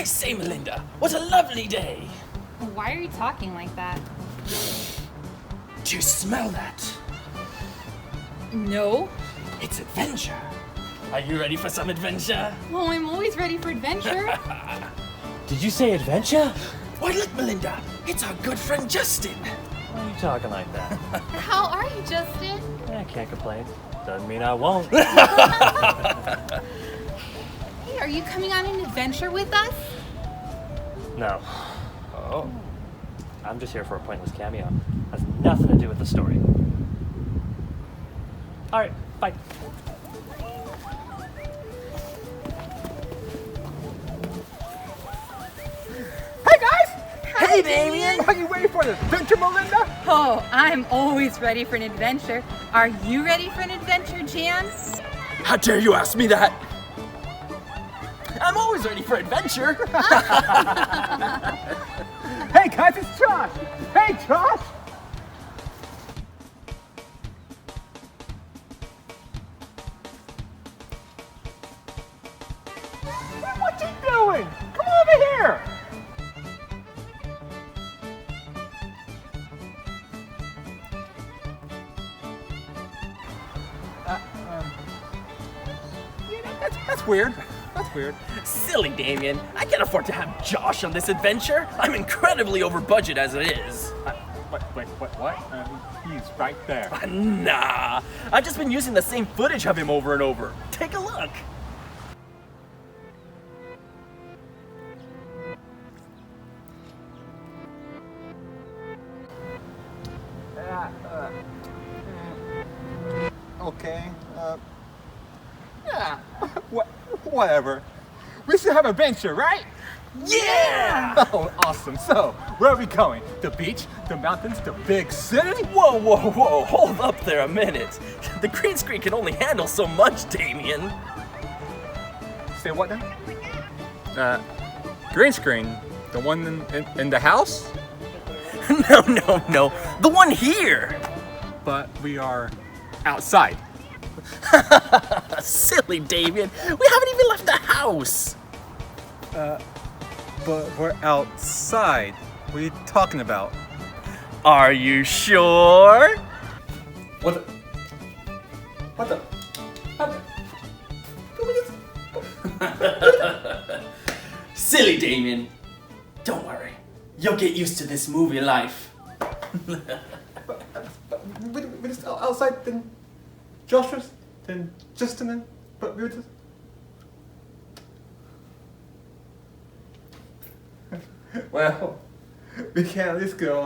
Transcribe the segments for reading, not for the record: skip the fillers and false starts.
I say, Melinda, what a lovely day. Why are you talking like that? Do you smell that? No. It's adventure. Are you ready for some adventure? Well, I'm always ready for adventure. Did you say adventure? Why, look, Melinda. It's our good friend Justin. Why are you talking like that? How are you, Justin? I can't complain. Doesn't mean I won't. Hey, are you coming on an adventure with us? No. Oh. I'm just here for a pointless cameo. Has nothing to do with the story. Alright, bye. Hey guys! Hey, Damian! Are you ready for an adventure, Melinda? Oh, I'm always ready for an adventure. Are you ready for an adventure, Jan? How dare you ask me that? I'm always ready for adventure. Hey guys, it's Josh! Hey Josh! What you doing? Come over here! That's weird. That's weird. Silly Damian. I can't afford to have Josh on this adventure. I'm incredibly over budget as it is. What? He's right there. Nah. I've just been using the same footage of him over and over. Take a look. Okay. Whatever. We should have an adventure, right? Yeah! Oh, awesome. So, where are we going? The beach, the mountains, the big city? Whoa, hold up there a minute. The green screen can only handle so much, Damian. Say what now? Green screen? The one in the house? No, the one here. But we are outside. Silly Damian, we haven't even left the house. But we're outside. What are you talking about? Are you sure? What the? Silly Damian. Don't worry. You'll get used to this movie life. We're just outside, then Joshua's, then Justin, and but we were just. Well, we can at least go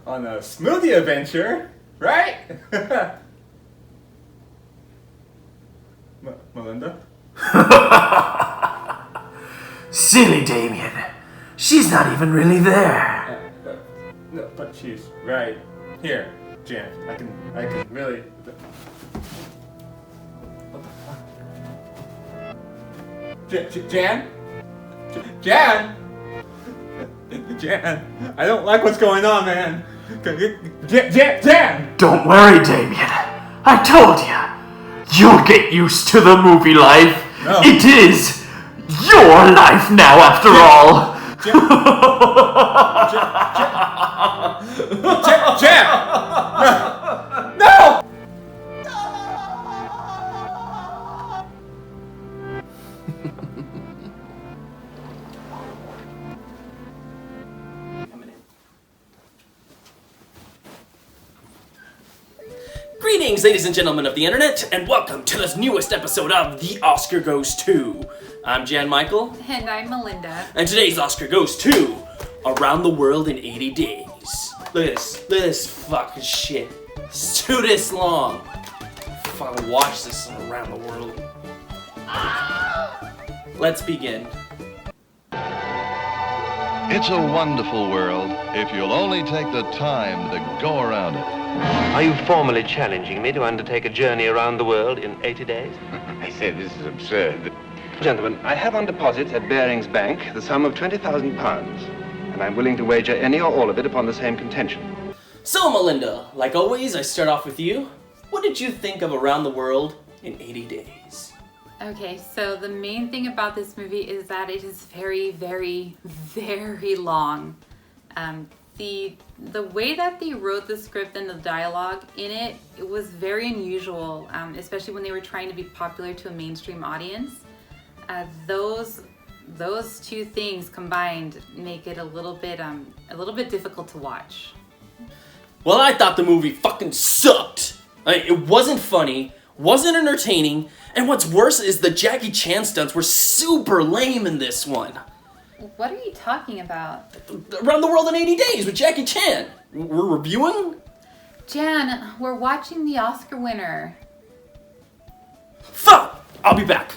on a smoothie adventure, right? Melinda? Silly Damian. She's not even really there. No, but she's right here, Jan. I can really. What the fuck? Jan? Jan? Jan, I don't like what's going on, man. Jan! Don't worry, Damian. I told you. You'll get used to the movie life. No. It is your life now, after all. Jan! No! Greetings, ladies and gentlemen of the internet, and welcome to this newest episode of The Oscar Goes To. I'm Jan-Michael. And I'm Melinda. And today's Oscar goes to Around the World in 80 Days. Look at this fucking shit. It's too this long. Fucking watch this around the world. Let's begin. It's a wonderful world if you'll only take the time to go around it. Are you formally challenging me to undertake a journey around the world in 80 days? I say this is absurd. Gentlemen, I have on deposit at Baring's Bank the sum of £20,000, and I'm willing to wager any or all of it upon the same contention. So, Melinda, like always, I start off with you. What did you think of Around the World in 80 Days? Okay, so the main thing about this movie is that it is very, very, very long. The way that they wrote the script and the dialogue in it, it was very unusual, especially when they were trying to be popular to a mainstream audience. Those two things combined make it a little bit difficult to watch. Well, I thought the movie fucking sucked. It wasn't funny, wasn't entertaining, and what's worse is the Jackie Chan stunts were super lame in this one. What are you talking about? Around the World in 80 Days with Jackie Chan. We're reviewing? Jan, we're watching the Oscar winner. Fuck! I'll be back.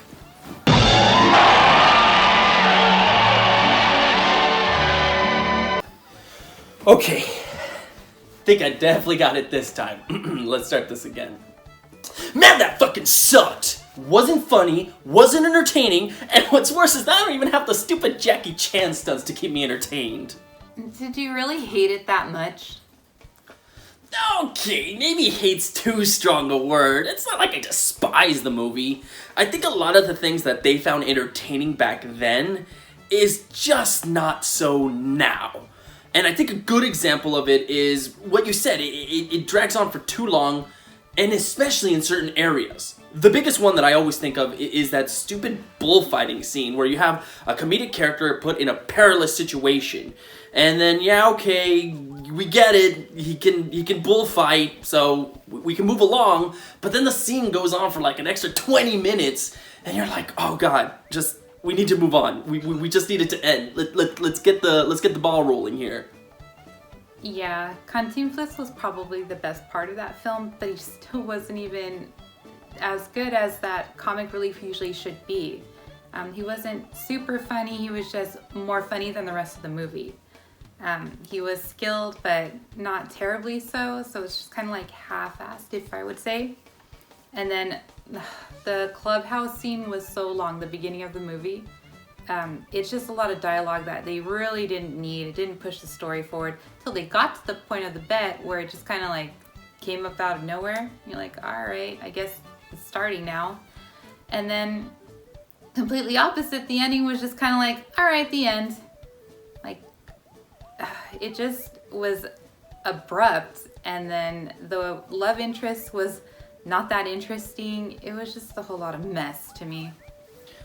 Okay. Think I definitely got it this time. Let's start this again. Man, that fucking sucked! Wasn't funny, wasn't entertaining, and what's worse is I don't even have the stupid Jackie Chan stunts to keep me entertained. Did you really hate it that much? Okay, maybe hate's too strong a word. It's not like I despise the movie. I think a lot of the things that they found entertaining back then is just not so now. And I think a good example of it is what you said, it drags on for too long, and especially in certain areas. The biggest one that I always think of is that stupid bullfighting scene where you have a comedic character put in a perilous situation. And then, yeah, okay, we get it, he can bullfight, so we can move along, but then the scene goes on for like an extra 20 minutes, and you're like, oh god, we need to move on. We just need it to end. Let's get the ball rolling here. Yeah, Cantinflas was probably the best part of that film, but he still wasn't even as good as that comic relief usually should be. He wasn't super funny, he was just more funny than the rest of the movie. He was skilled, but not terribly so it's just kind of like half-assed, if I would say. And then the clubhouse scene was so long, the beginning of the movie. It's just a lot of dialogue that they really didn't need. It didn't push the story forward till they got to the point of the bet where it just kind of like came up out of nowhere. You're like, all right, I guess it's starting now. And then completely opposite, the ending was just kind of like, all right, the end. Like, it just was abrupt. And then the love interest was not that interesting. It was just a whole lot of mess to me.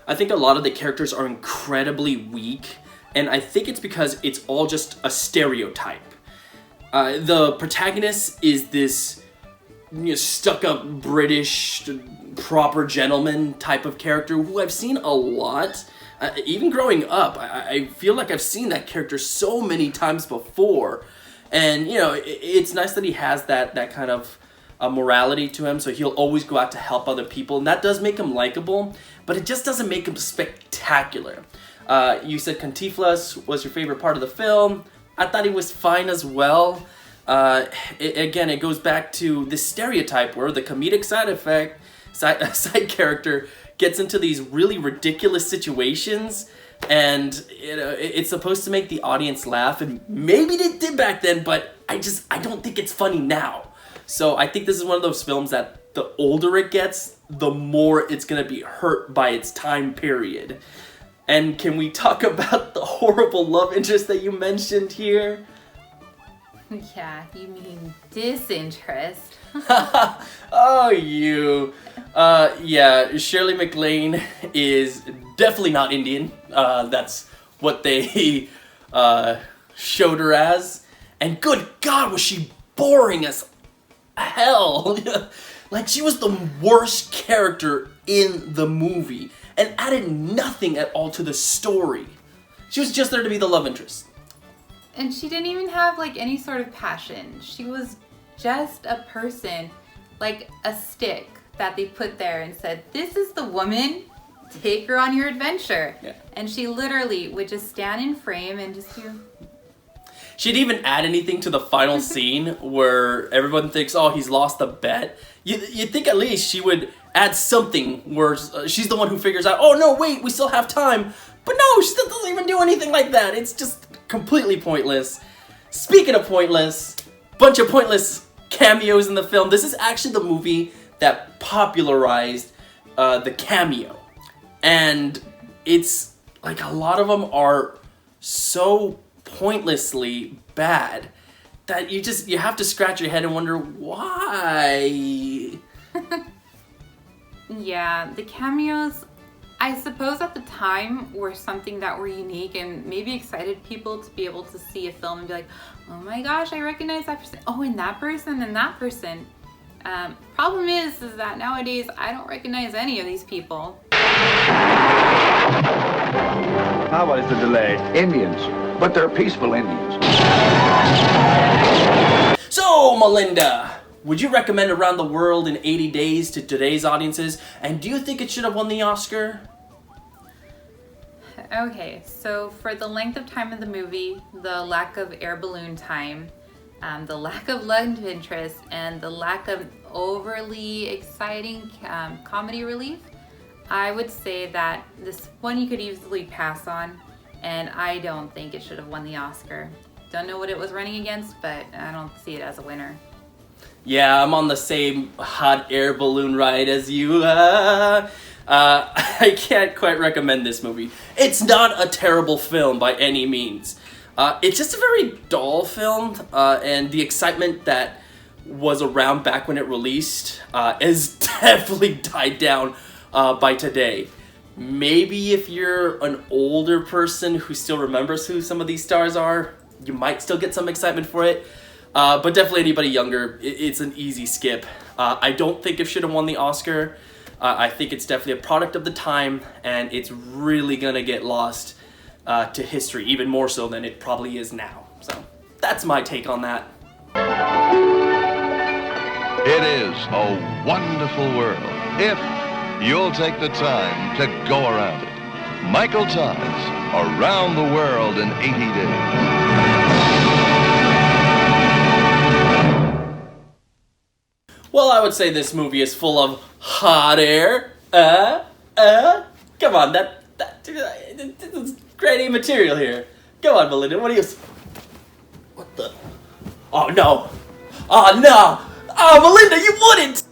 I think a lot of the characters are incredibly weak, and I think it's because it's all just a stereotype. The protagonist is this stuck-up British proper gentleman type of character who I've seen a lot. Even growing up, I feel like I've seen that character so many times before. And, it's nice that he has that kind of morality to him, so he'll always go out to help other people, and that does make him likable, but it just doesn't make him spectacular. You said Cantinflas was your favorite part of the film. I thought he was fine as well. It goes back to this stereotype where the comedic side character gets into these really ridiculous situations, and it's supposed to make the audience laugh, and maybe it did back then, but I don't think it's funny now. So I think this is one of those films that the older it gets, the more it's going to be hurt by its time period. And can we talk about the horrible love interest that you mentioned here? Yeah, you mean disinterest. Oh, you. Yeah, Shirley MacLaine is definitely not Indian. That's what they showed her as. And good God, was she boring as hell. Like, she was the worst character in the movie and added nothing at all to the story. She was just there to be the love interest. And she didn't even have like any sort of passion. She was just a person, like a stick that they put there and said, this is the woman, take her on your adventure. Yeah. And she literally would just stand in frame and just do... She didn't even add anything to the final scene where everyone thinks, oh, he's lost the bet. You'd think at least she would add something where she's the one who figures out, oh, no, wait, we still have time. But no, she doesn't even do anything like that. It's just completely pointless. Speaking of pointless, bunch of pointless cameos in the film. This is actually the movie that popularized the cameo. And it's like a lot of them are so pointlessly bad that you have to scratch your head and wonder why. Yeah, the cameos, I suppose at the time, were something that were unique and maybe excited people to be able to see a film and be like, oh my gosh, I recognize that person. Oh, and that person and that person. Problem is that nowadays I don't recognize any of these people. Now what is the delay? Indians, but they're peaceful Indians. So, Melinda, would you recommend Around the World in 80 Days to today's audiences? And do you think it should have won the Oscar? Okay, so for the length of time of the movie, the lack of air balloon time, the lack of love interest, and the lack of overly exciting comedy relief, I would say that this one you could easily pass on, and I don't think it should have won the Oscar. Don't know what it was running against, but I don't see it as a winner. Yeah, I'm on the same hot air balloon ride as you. I can't quite recommend this movie. It's not a terrible film by any means. It's just a very dull film, and the excitement that was around back when it released has definitely died down by today. Maybe if you're an older person who still remembers who some of these stars are, you might still get some excitement for it. But definitely anybody younger, it's an easy skip. I don't think it should have won the Oscar. I think it's definitely a product of the time, and it's really gonna get lost to history, even more so than it probably is now. So that's my take on that. It is a wonderful world if you'll take the time to go around it. Michael Todd's Around the World in 80 Days. Well, I would say this movie is full of hot air. Come on, that's grade A material here. Come on, Melinda, what do you... What the... Oh, no. Oh, no. Oh, Melinda, you wouldn't!